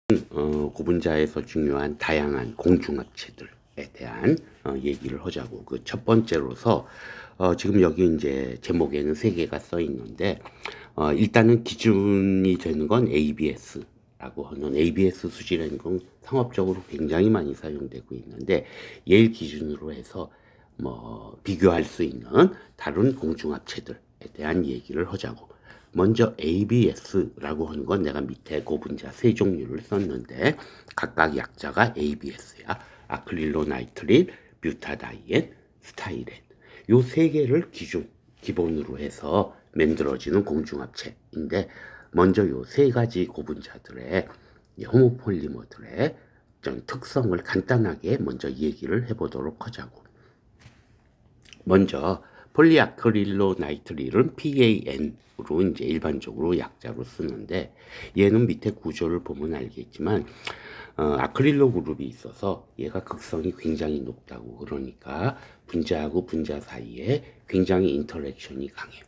고분자에서 중요한 다양한 공중합체들에 대한 얘기를 하자고. 그 첫 번째로서 지금 여기 이제 제목에는 세 개가 써 있는데 일단은 기준이 되는 건 ABS라고 하는 ABS 수지라는 건 상업적으로 굉장히 많이 사용되고 있는데 얘를 기준으로 해서 뭐 비교할 수 있는 다른 공중합체들에 대한 얘기를 하자고. 먼저 ABS라고 하는 건 내가 밑에 고분자 세 종류를 썼는데 각각 약자가 ABS야. 아크릴로 나이트릴, 뷰타다이엔, 스타이렌. 요 세 개를 기본으로 해서 만들어지는 공중합체인데 먼저 요 세 가지 고분자들의 호모폴리머들의 특성을 간단하게 먼저 얘기를 해보도록 하자고. 먼저 폴리아크릴로 나이트릴은 PAN으로 이제 일반적으로 약자로 쓰는데 얘는 밑에 구조를 보면 알겠지만 아크릴로 그룹이 있어서 얘가 극성이 굉장히 높다고. 그러니까 분자하고 분자 사이에 굉장히 인터랙션이 강해.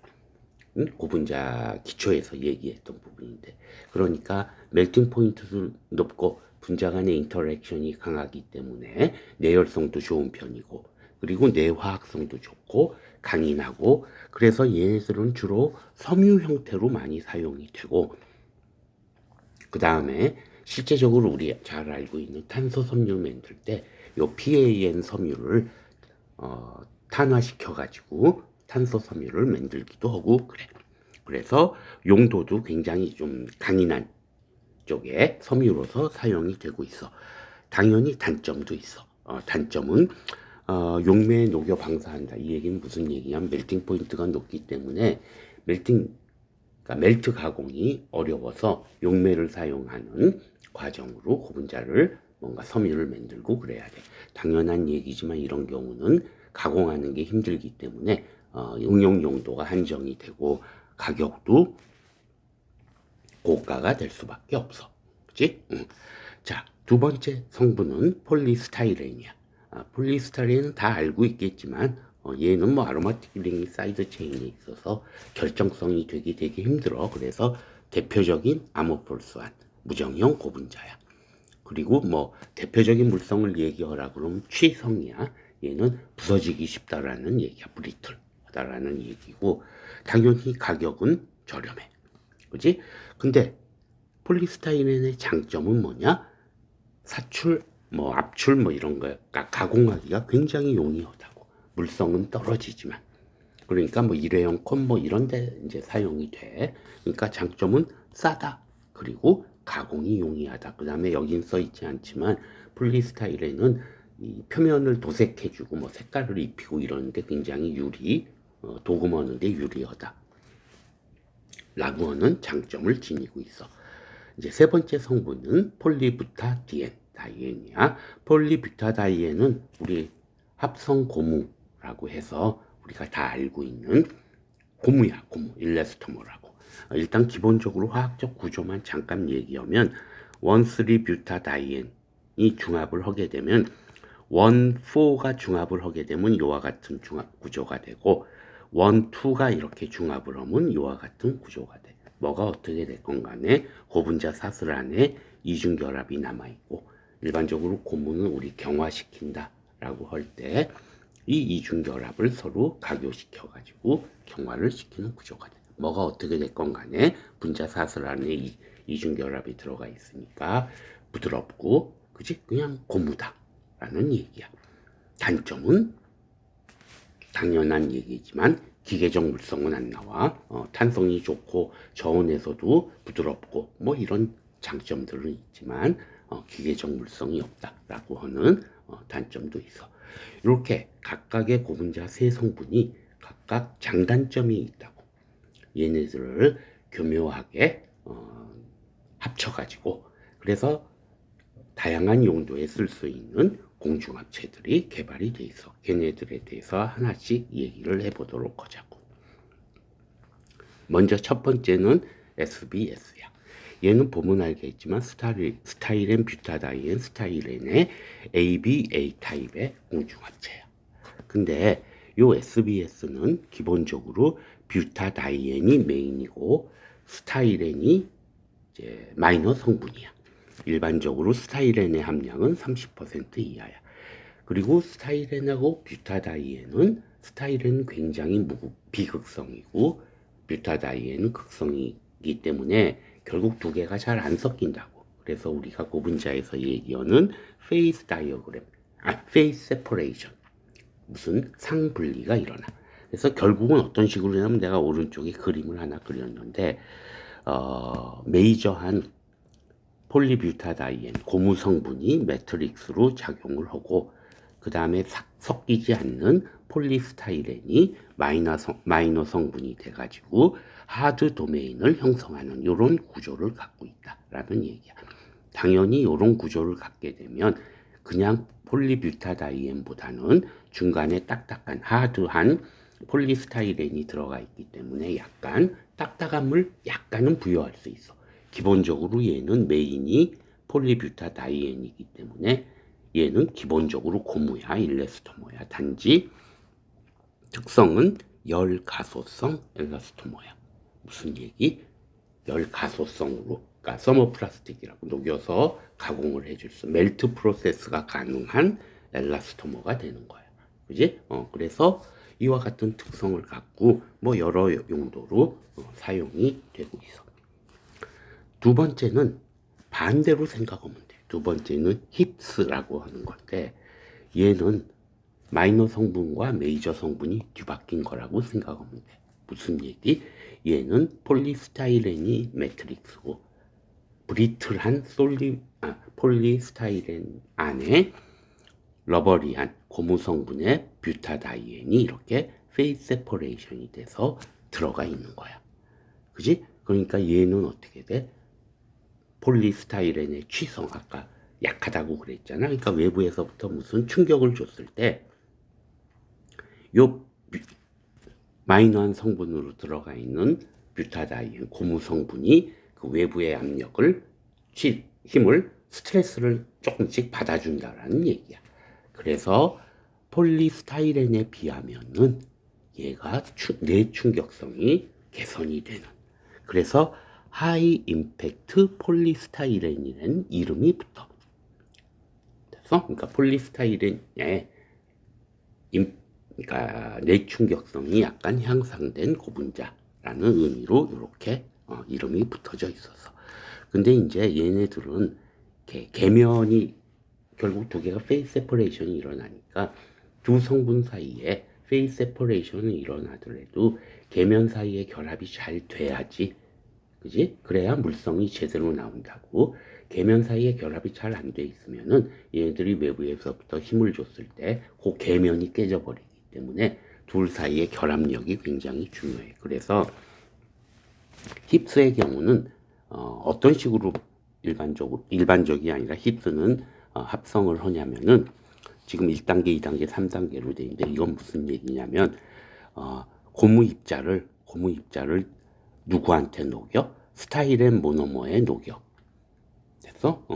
고분자 기초에서 얘기했던 부분인데, 그러니까 멜팅 포인트도 높고 분자 간의 인터랙션이 강하기 때문에 내열성도 좋은 편이고, 그리고 내화학성도 좋고 강인하고, 그래서 얘네들은 주로 섬유 형태로 많이 사용이 되고, 그 다음에 실제적으로 우리 잘 알고 있는 탄소 섬유를 만들 때 요 PAN 섬유를 탄화시켜 가지고 탄소 섬유를 만들기도 하고 그래. 그래서 용도도 굉장히 좀 강인한 쪽의 섬유로서 사용이 되고 있어. 당연히 단점도 있어. 단점은 용매에 녹여 방사한다. 이 얘기는 무슨 얘기냐면 멜팅 포인트가 높기 때문에 그러니까 멜트 가공이 어려워서 용매를 사용하는 과정으로 고분자를 뭔가 섬유를 만들고 그래야 돼. 당연한 얘기지만 이런 경우는 가공하는 게 힘들기 때문에 응용 용도가 한정이 되고 가격도 고가가 될 수밖에 없어. 그치? 자, 두 번째 성분은 폴리스타이렌이야. 폴리스타이렌은 다 알고 있겠지만 얘는 뭐 아로마틱 링이 사이드 체인에 있어서 결정성이 되게 힘들어. 그래서 대표적인 아모폴스한 무정형 고분자야. 그리고 뭐 대표적인 물성을 얘기하라 그러면 취성이야. 얘는 부서지기 쉽다라는 얘기야. 브리틀하다라는 얘기고, 당연히 가격은 저렴해. 그지? 근데 폴리스타이렌의 장점은 뭐냐? 사출, 뭐 압출 뭐 이런 거 가공하기가 굉장히 용이하다고. 물성은 떨어지지만. 그러니까 뭐 일회용 콘 뭐 이런 데 이제 사용이 돼. 그러니까 장점은 싸다. 그리고 가공이 용이하다. 그다음에 여긴 써 있지 않지만 폴리스타이렌은 이 표면을 도색해주고 뭐 색깔을 입히고 이러는데 굉장히 도금하는데 유리하다. 라고 하는 장점을 지니고 있어. 이제 세 번째 성분은 다이엔이야. 폴리뷰타다이엔은 우리 합성 고무라고 해서 우리가 다 알고 있는 고무야. 고무, 일레스토모라고. 일단 기본적으로 화학적 구조만 잠깐 얘기하면 1,3뷰타다이엔이 중합을 하게 되면 1,4가 중합을 하게 되면 이와 같은 중합 구조가 되고 1,2가 이렇게 중합을 하면 이와 같은 구조가 돼. 뭐가 어떻게 됐건 간에 고분자 사슬 안에 이중결합이 남아있고, 일반적으로 고무는 우리 경화시킨다 라고 할 때 이 이중결합을 서로 각효시켜 가지고 경화를 시키는 구조가 돼. 뭐가 어떻게 됐건 간에 분자 사슬 안에 이중결합이 들어가 있으니까 부드럽고, 그지? 그냥 고무다 라는 얘기야. 단점은 당연한 얘기지만 기계적 물성은 안 나와. 탄성이 좋고 저온에서도 부드럽고 뭐 이런 장점들은 있지만 기계적 물성이 없다라고 하는 단점도 있어. 이렇게 각각의 고분자 세 성분이 각각 장단점이 있다고. 얘네들을 교묘하게 합쳐가지고 그래서 다양한 용도에 쓸 수 있는 공중합체들이 개발이 돼 있어. 걔네들에 대해서 하나씩 얘기를 해보도록 하자고. 먼저 첫 번째는 SBS야. 얘는 보면 알겠지만 스타이렌 뷰타다이엔 스타이렌의 ABA 타입의 공중합체야. 근데 요 SBS는 기본적으로 뷰타다이엔이 메인이고 스타이렌이 이제 마이너 성분이야. 일반적으로 스타이렌의 함량은 30% 이하야. 그리고 스타이렌하고 뷰타다이엔은 스타이렌은 굉장히 비극성이고 뷰타다이엔은 극성이기 때문에 결국 두 개가 잘 안 섞인다고. 그래서 우리가 고분자에서 얘기하는 페이스 다이어그램, 페이스 세퍼레이션, 무슨 상분리가 일어나. 그래서 결국은 어떤 식으로 하면 내가 오른쪽에 그림을 하나 그렸는데 메이저한 폴리뷰타다이엔 고무 성분이 매트릭스로 작용을 하고 그 다음에 섞이지 않는 폴리스타이렌이 마이너 성분이 돼가지고 하드 도메인을 형성하는 이런 구조를 갖고 있다라는 얘기야. 당연히 이런 구조를 갖게 되면 그냥 폴리뷰타다이엔보다는 중간에 딱딱한 하드한 폴리스타이렌이 들어가 있기 때문에 약간 딱딱함을 약간은 부여할 수 있어. 기본적으로 얘는 메인이 폴리뷰타다이엔이기 때문에 얘는 기본적으로 고무야, 일레스토모야. 단지 특성은 열가소성 엘라스토모야. 무슨 얘기? 열가소성으로, 그러니까 서머플라스틱이라고 녹여서 가공을 해줄 수, 멜트 프로세스가 가능한 엘라스토모가 되는 거야. 그지? 그래서 이와 같은 특성을 갖고 뭐 여러 용도로 사용이 되고 있어. 두 번째는 반대로 생각하면 돼. 두 번째는 힙스라고 하는 건데 얘는 마이너 성분과 메이저 성분이 뒤바뀐 거라고 생각하면 돼. 무슨 얘기? 얘는 폴리스타이렌이 매트릭스고 브리틀한 폴리스타이렌 안에 러버리한 고무 성분의 뷰타다이엔이 이렇게 페이스 세퍼레이션이 돼서 들어가 있는 거야. 그지? 그러니까 얘는 어떻게 돼? 폴리스타이렌의 취성, 아까 약하다고 그랬잖아. 그러니까 외부에서부터 무슨 충격을 줬을 때 요 마이너한 성분으로 들어가 있는 뷰타다이엔 고무 성분이 그 외부의 압력을 힘을 스트레스를 조금씩 받아준다라는 얘기야. 그래서 폴리스타이렌에 비하면은 얘가 내충격성이 개선이 되는. 그래서 하이 임팩트 폴리스타이렌이라는 이름이 붙어. 됐어? 그러니까 폴리스타이렌의 그러니까 내충격성이 약간 향상된 고분자라는 의미로 이렇게 이름이 붙어져 있어서. 근데 이제 얘네들은 계면이 결국 두 개가 페이스 세퍼레이션이 일어나니까 두 성분 사이에 페이스 세퍼레이션이 일어나더라도 계면 사이에 결합이 잘 돼야지, 그지? 그래야 물성이 제대로 나온다고. 계면 사이에 결합이 잘 안 돼 있으면은 얘네들이 외부에서부터 힘을 줬을 때 그 계면이 깨져버리기 때문에 둘 사이의 결합력이 굉장히 중요해. 그래서 힙스의 경우는 어떤 식으로 일반적이 아니라 힙스는 합성을 하냐면은 지금 1단계, 2단계, 3단계로 돼 있는데 이건 무슨 얘기냐면 고무 입자를 누구한테 녹여? 스타이렌 모노머에 녹여. 됐어?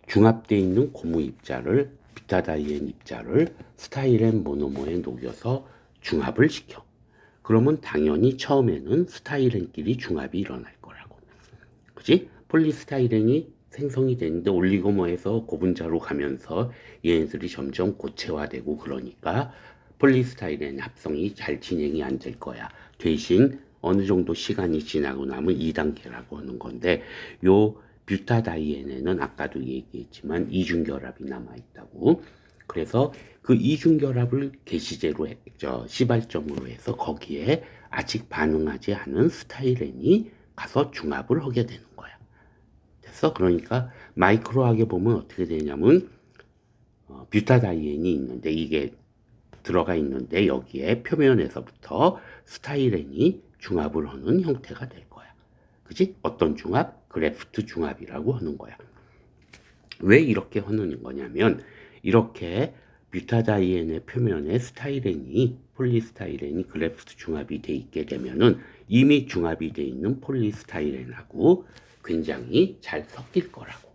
중합되어 있는 고무 입자를 뷰타다이엔 입자를 스타이렌 모노머에 녹여서 중합을 시켜. 그러면 당연히 처음에는 스타이렌끼리 중합이 일어날 거라고. 그지? 폴리스타이렌이 생성이 되는데 올리고머에서 고분자로 가면서 얘네들이 점점 고체화되고 그러니까 폴리스타이렌 합성이 잘 진행이 안 될 거야. 대신 어느 정도 시간이 지나고 나면 2단계라고 하는 건데 요 뷰타다이엔에는 아까도 얘기했지만 이중결합이 남아있다고. 그래서 그 이중결합을 게시제로 시발점으로 해서 거기에 아직 반응하지 않은 스타이렌이 가서 중합을 하게 되는 거야. 됐어? 그러니까 마이크로하게 보면 어떻게 되냐면 뷰타다이엔이 있는데 이게 들어가 있는데 여기에 표면에서부터 스타이렌이 중합을 하는 형태가 될 거야. 그지? 어떤 중합? 그래프트 중합이라고 하는 거야. 왜 이렇게 하는 거냐면 이렇게 뷰타다이엔의 표면에 폴리스타이렌이 그래프트 중합이 돼 있게 되면은 이미 중합이 돼 있는 폴리스타이렌하고 굉장히 잘 섞일 거라고.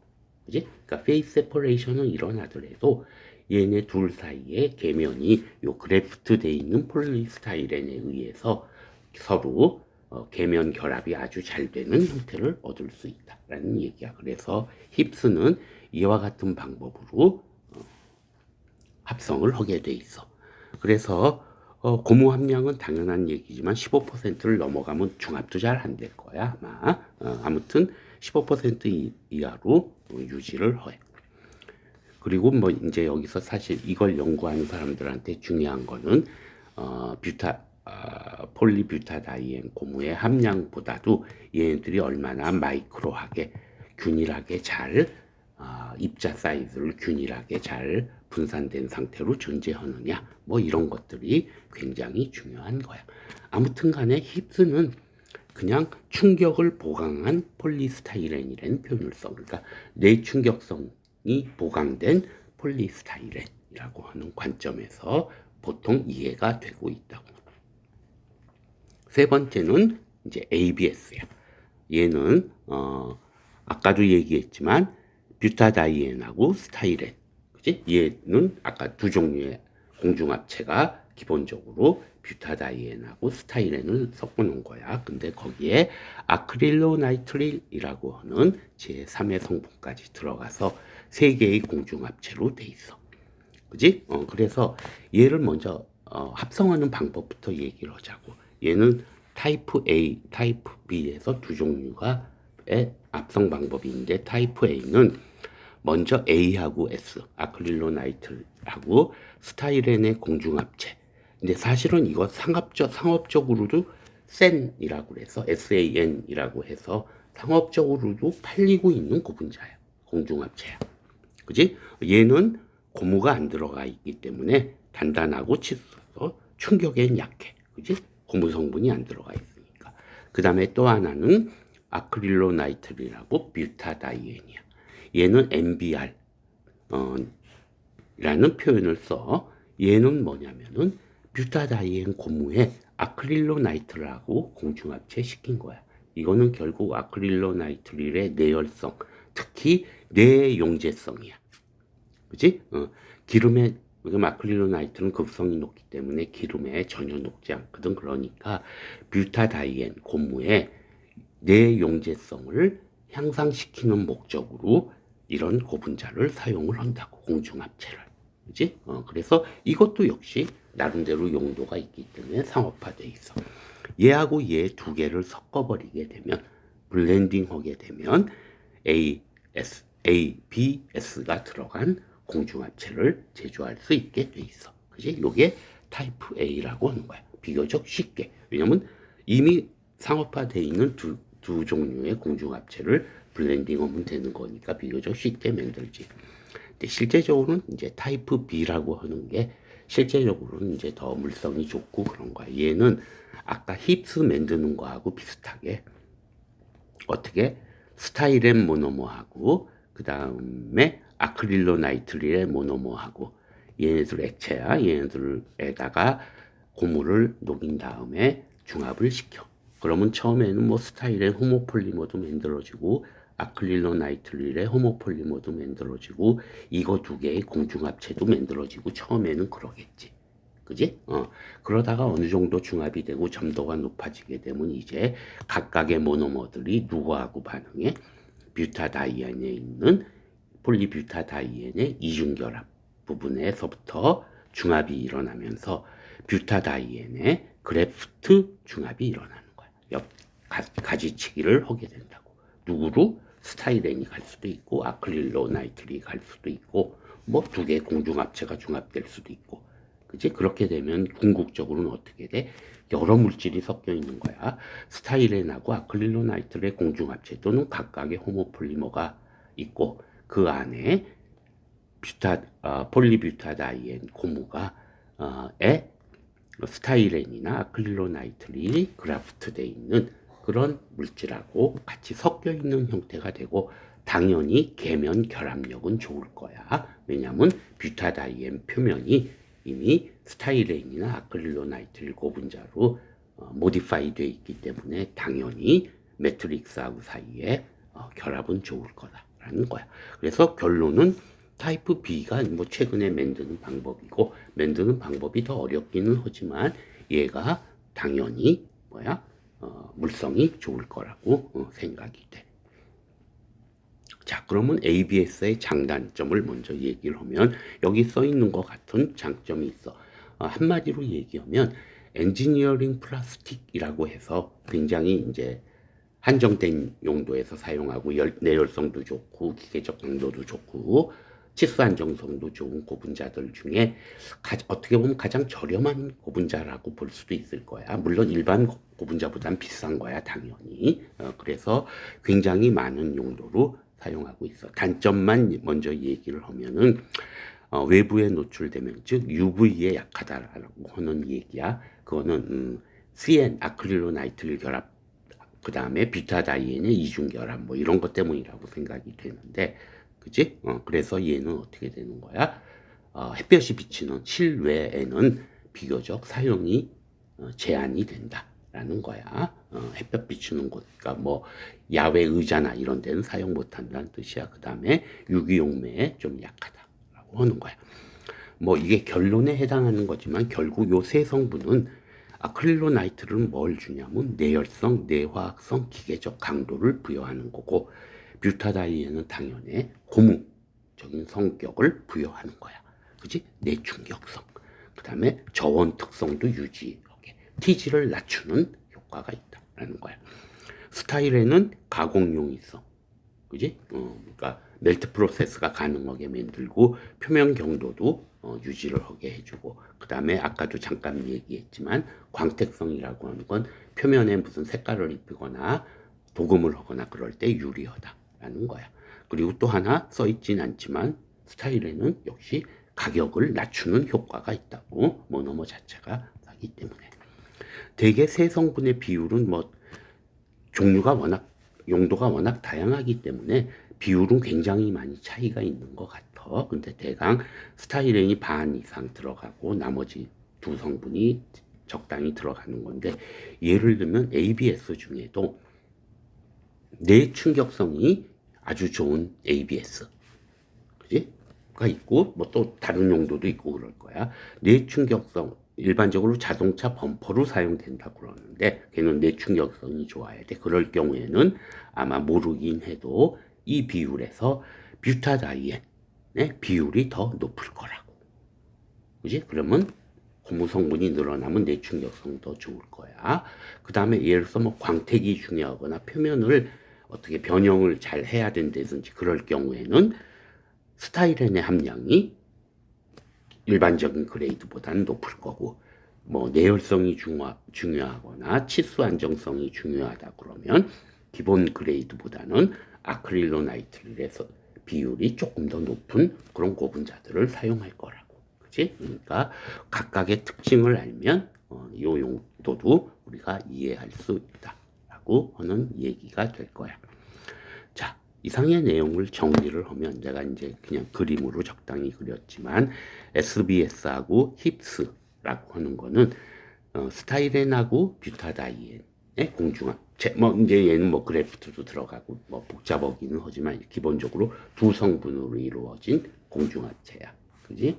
그지? 그러니까 페이스 세퍼레이션은 일어나더라도 얘네 둘 사이에 계면이 요 그래프트 돼 있는 폴리스타이렌에 의해서 서로 계면 결합이 아주 잘 되는 형태를 얻을 수 있다라는 얘기야. 그래서 힙스는 이와 같은 방법으로 합성을 하게 돼 있어. 그래서 고무 함량은 당연한 얘기지만 15%를 넘어가면 중합도 잘 안 될 거야 아마. 아무튼 15% 이하로 유지를 해. 그리고 뭐 이제 여기서 사실 이걸 연구하는 사람들한테 중요한 거는 폴리뷰타다이엔 고무의 함량보다도 얘네들이 얼마나 마이크로하게 균일하게 잘 입자 사이즈를 균일하게 잘 분산된 상태로 존재하느냐 뭐 이런 것들이 굉장히 중요한 거야. 아무튼 간에 힙스는 그냥 충격을 보강한 폴리스타이렌이라는 표현을 써. 그러니까 내충격성이 보강된 폴리스타이렌이라고 하는 관점에서 보통 이해가 되고 있다고. 세 번째는 이제 ABS야. 얘는 아까도 얘기했지만 뷰타다이엔하고 스타이렌, 그치? 얘는 아까 두 종류의 공중합체가 기본적으로 뷰타다이엔하고 스타이렌을 섞어 놓은 거야. 근데 거기에 아크릴로나이트릴이라고 하는 제3의 성분까지 들어가서 세 개의 공중합체로 돼 있어. 그지? 그래서 얘를 먼저 합성하는 방법부터 얘기를 하자고. 얘는 타입 A, 타입 B에서 두 종류가 합성 방법이 있는데 타입 A는 먼저 A하고 S, 아크릴로나이트하고 스타이렌의 공중합체. 근데 사실은 이거 상업적으로도 SAN이라고 해서 SAN이라고 해서 상업적으로도 팔리고 있는 고분자야. 공중합체야. 그지? 얘는 고무가 안 들어가 있기 때문에 단단하고 치수서 충격엔 약해. 그지? 고무 성분이 안 들어가 있으니까. 그 다음에 또 하나는 아크릴로나이트리라고 뷰타다이엔이야. 얘는 MBR 라는 표현을 써. 얘는 뭐냐면은 뷰타다이엔 고무에 아크릴로나이트라고 공중합체 시킨 거야. 이거는 결국 아크릴로나이트릴의 내열성, 특히 내용제성이야. 그치? 기름에, 아크릴로나이트는 급성이 높기 때문에 기름에 전혀 녹지 않거든. 그러니까 뷰타다이엔 고무의 내용제성을 향상시키는 목적으로 이런 고분자를 사용을 한다고, 공중합체를. 그지? 그래서 이것도 역시 나름대로 용도가 있기 때문에 상업화돼 있어. 얘하고 얘 두 개를 섞어버리게 되면, 블렌딩 하게 되면 ABS가 들어간 공중합체를 제조할 수 있게 돼 있어. 그지? 요게 타입 A라고 하는 거야. 비교적 쉽게. 왜냐면 이미 상업화돼 있는 두 종류의 공중합체를 블렌딩하면 되는 거니까 비교적 쉽게 만들지. 근데 실제적으로는 이제 타입 B라고 하는 게 실제적으로는 이제 더 물성이 좋고 그런 거야. 얘는 아까 힙스 만드는 거하고 비슷하게 어떻게 스타이렌 모노머하고 그 다음에 아크릴로나이트릴의 모노머하고 얘네들 액체야. 얘네들에다가 고무를 녹인 다음에 중합을 시켜. 그러면 처음에는 뭐 스타이렌 호모폴리머도 만들어지고 아크릴로나이트릴의 호모폴리머도 만들어지고 이거 두 개의 공중합체도 만들어지고 처음에는 그러겠지. 그지? 그러다가 어느 정도 중합이 되고 점도가 높아지게 되면 이제 각각의 모노머들이 누구하고 반응해? 뷰타다이엔에 있는 폴리뷰타다이엔의 이중결합 부분에서부터 중합이 일어나면서 뷰타다이엔의 그래프트 중합이 일어나는 거야. 가지치기를 하게 된다고. 누구로? 스타이렌이 갈 수도 있고 아크릴로나이트리 갈 수도 있고 뭐 두 개의 공중합체가 중합될 수도 있고. 그치? 그렇게 되면 궁극적으로는 어떻게 돼? 여러 물질이 섞여 있는 거야. 스타이렌하고 아크릴로나이트의 공중합체 또는 각각의 호모폴리머가 있고 그 안에 폴리뷰타다이엔 고무가 스타이렌이나 아크릴로나이트리 그래프트되어 있는 그런 물질하고 같이 섞여 있는 형태가 되고 당연히 계면 결합력은 좋을 거야. 왜냐하면 뷰타다이엔 표면이 이미 스타이렌이나 아크릴로나이트릴 고분자로 모디파이 되어 있기 때문에 당연히 매트릭스하고 사이에 결합은 좋을 거다라는 거야. 그래서 결론은 타입 B가 뭐 최근에 만드는 방법이고 만드는 방법이 더 어렵기는 하지만 얘가 당연히 뭐야? 물성이 좋을 거라고 생각이 돼. 자, 그러면 ABS의 장단점을 먼저 얘기를 하면 여기 써 있는 것 같은 장점이 있어. 한마디로 얘기하면 엔지니어링 플라스틱이라고 해서 굉장히 이제 한정된 용도에서 사용하고 내열성도 좋고 기계적 강도도 좋고 치수 안정성도 좋은 고분자들 중에 어떻게 보면 가장 저렴한 고분자라고 볼 수도 있을 거야. 물론 일반 고분자보다는 비싼 거야, 당연히. 그래서 굉장히 많은 용도로 사용하고 있어. 단점만 먼저 얘기를 하면은 외부에 노출되면 즉 UV에 약하다라고 하는 얘기야. 그거는 CN 아크릴로나이트릴 결합 그 다음에 뷰타다이엔의 이중 결합 뭐 이런 것 때문이라고 생각이 되는데, 그지? 그래서 얘는 어떻게 되는 거야? 햇볕이 비치는 실외에는 비교적 사용이 제한이 된다라는 거야. 햇볕 비추는 곳, 그러니까 뭐 야외 의자나 이런 데는 사용 못한다는 뜻이야. 그 다음에 유기용매에 좀 약하다라고 하는 거야. 뭐 이게 결론에 해당하는 거지만 결국 요 세 성분은 아크릴로나이트는 뭘 주냐면 내열성, 내화학성, 기계적 강도를 부여하는 거고, 뷰타다이엔은 당연히 고무적인 성격을 부여하는 거야. 그지? 내충격성. 그 다음에 저온 특성도 유지하게 T지를 낮추는 효과가 있다라는 거야. 스타일에는 가공용이 있어. 그지? 그러니까 멜트 프로세스가 가능하게 만들고 표면 경도도 유지를 하게 해주고, 그 다음에 아까도 잠깐 얘기했지만 광택성이라고 하는 건 표면에 무슨 색깔을 입히거나 도금을 하거나 그럴 때 유리하다라는 거야. 그리고 또 하나 써있진 않지만 스타일에는 역시 가격을 낮추는 효과가 있다고, 모노머 자체가 하기 때문에. 대개 세 성분의 비율은 뭐 종류가 워낙 용도가 워낙 다양하기 때문에 비율은 굉장히 많이 차이가 있는 것 같아. 근데 대강 스타이렌이 반 이상 들어가고 나머지 두 성분이 적당히 들어가는 건데, 예를 들면 ABS 중에도 내충격성이 아주 좋은 ABS, 그지? 가 있고 뭐 또 다른 용도도 있고 그럴 거야. 내충격성 일반적으로 자동차 범퍼로 사용된다고 그러는데 걔는 내충격성이 좋아야 돼. 그럴 경우에는 아마 모르긴 해도 이 비율에서 뷰타다이엔의 비율이 더 높을 거라고. 그지? 그러면 고무 성분이 늘어나면 내충격성 더 좋을 거야. 그 다음에 예를 들어서 뭐 광택이 중요하거나 표면을 어떻게 변형을 잘 해야 된다든지 그럴 경우에는 스타이렌의 함량이 일반적인 그레이드보다는 높을 거고, 뭐 내열성이 중요하거나 치수 안정성이 중요하다 그러면 기본 그레이드보다는 아크릴로나이트릴에서 비율이 조금 더 높은 그런 고분자들을 사용할 거라고. 그치? 그러니까 각각의 특징을 알면 이 용도도 우리가 이해할 수 있다라고 하는 얘기가 될 거야. 자, 이상의 내용을 정리를 하면 내가 이제 그냥 그림으로 적당히 그렸지만 SBS하고 힙스라고 하는 거는 스타이렌하고 뷰타다이엔의 공중합. 뭐 이제 얘는 뭐 그래프트도 들어가고 뭐 복잡하기는 하지만 기본적으로 두 성분으로 이루어진 공중합체야. 그지?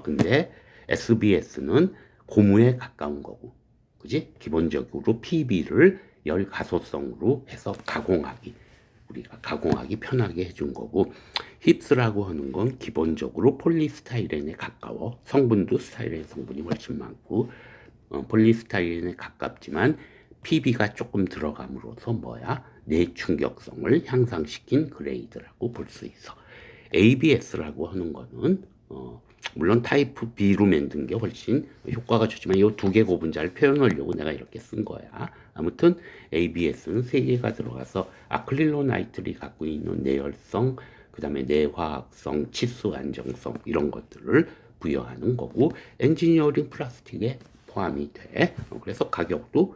근데 SBS는 고무에 가까운 거고, 그지? 기본적으로 PB를 열 가소성으로 해서 우리가 가공하기 편하게 해준 거고, 힙스라고 하는 건 기본적으로 폴리스타이렌에 가까워. 성분도 스타이렌 성분이 훨씬 많고 폴리스타이렌에 가깝지만 PB가 조금 들어감으로써 내충격성을 향상시킨 그레이드라고 볼 수 있어. ABS라고 하는 거는 물론 타입 B로 만든 게 훨씬 효과가 좋지만 이 두 개 고분자를 표현하려고 내가 이렇게 쓴 거야. 아무튼 ABS는 세 개가 들어가서 아크릴로나이트리 갖고 있는 내열성, 그 다음에 내화학성, 치수 안정성 이런 것들을 부여하는 거고, 엔지니어링 플라스틱에 포함이 돼. 그래서 가격도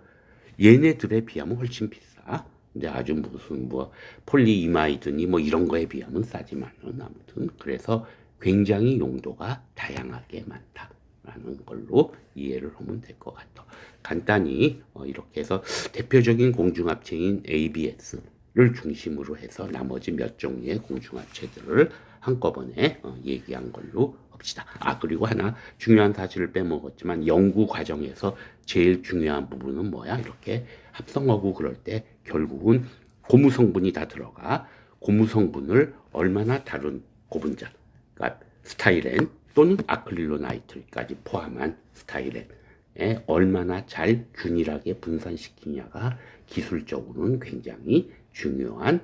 얘네들에 비하면 훨씬 비싸. 근데 아주 무슨 뭐 폴리이마이드니 뭐 이런 거에 비하면 싸지만은 아무튼 그래서 굉장히 용도가 다양하게 많다라는 걸로 이해를 하면 될 것 같아. 간단히 이렇게 해서 대표적인 공중합체인 ABS를 중심으로 해서 나머지 몇 종류의 공중합체들을 한꺼번에 얘기한 걸로 합시다. 그리고 하나 중요한 사실을 빼먹었지만 연구 과정에서 제일 중요한 부분은 뭐야? 이렇게 합성하고 그럴 때 결국은 고무 성분이 다 들어가. 고무 성분을 얼마나 다른 고분자, 그러니까 스타일렌 또는 아크릴로나이트까지 포함한 스타일렌에 얼마나 잘 균일하게 분산시키냐가 기술적으로는 굉장히 중요한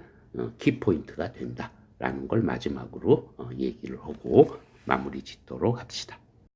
키포인트가 된다라는 걸 마지막으로 얘기를 하고 마무리 짓도록 합시다.